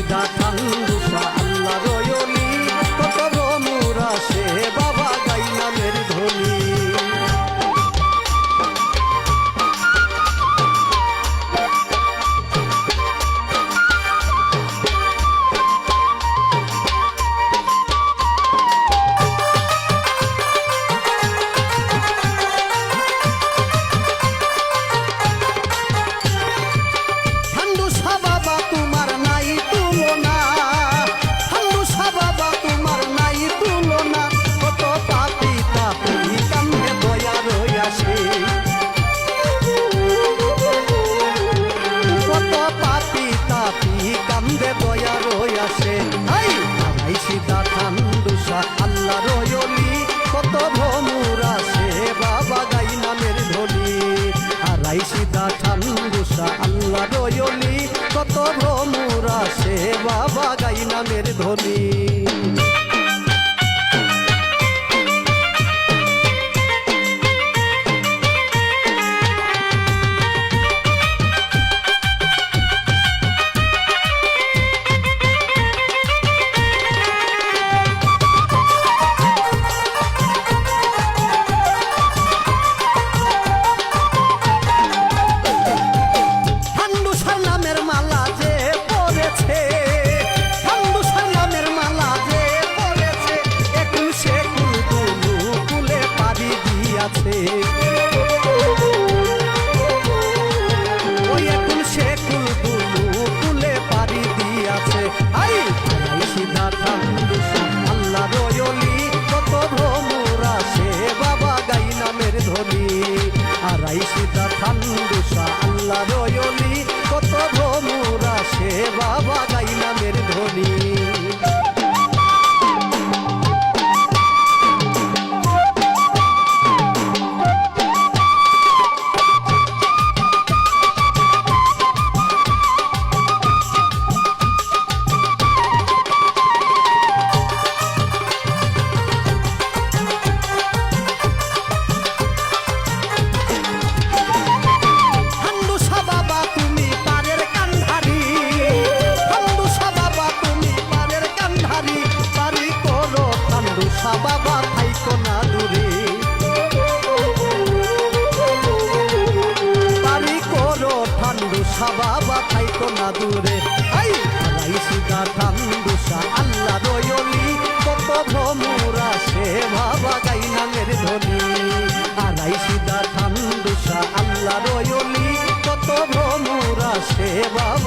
সিধা ঠান্ডুসা আল্লাহ রয়লি কত ভ্রমরা সে বাবা গাই নামের ধ্বনি সিধা ঠান্ডুসা আল্লাহ রয়লি কত ভ্রমরা সে বাবা গাই নামের ধ্বনি আরাই সিধা ঠান্ডুসা আল্লাহ রয়লি কত ভ্রমরা সে বাবা গাই নামের ধ্বনি ওই এখন সে কুলকুলু কুলে পাড়ি দিয়াছে সিধা ঠান্ডুসা আল্লাহ রয়লি কত ভ্রমরা সে বাবা গাই নামের ধ্বনি আরাই সিধা ঠান্ডুসা আল্লাহ রয়লি কত ভ্রমরা সে বাবা গাই নামের ধ্বনি বাবা থাইকো না দূরে বাড়ি করো ঠান্ডুসা বাবা থাইকো না দূরে আরাই সিধা ঠান্ডুসা আল্লাহ রয়লি কত ভ্রমরা সে বাবা গাই নামের ধ্বনি আরাই সিধা ঠান্ডুসা আল্লাহ রয়লি কত ভ্রমরা সে বাবা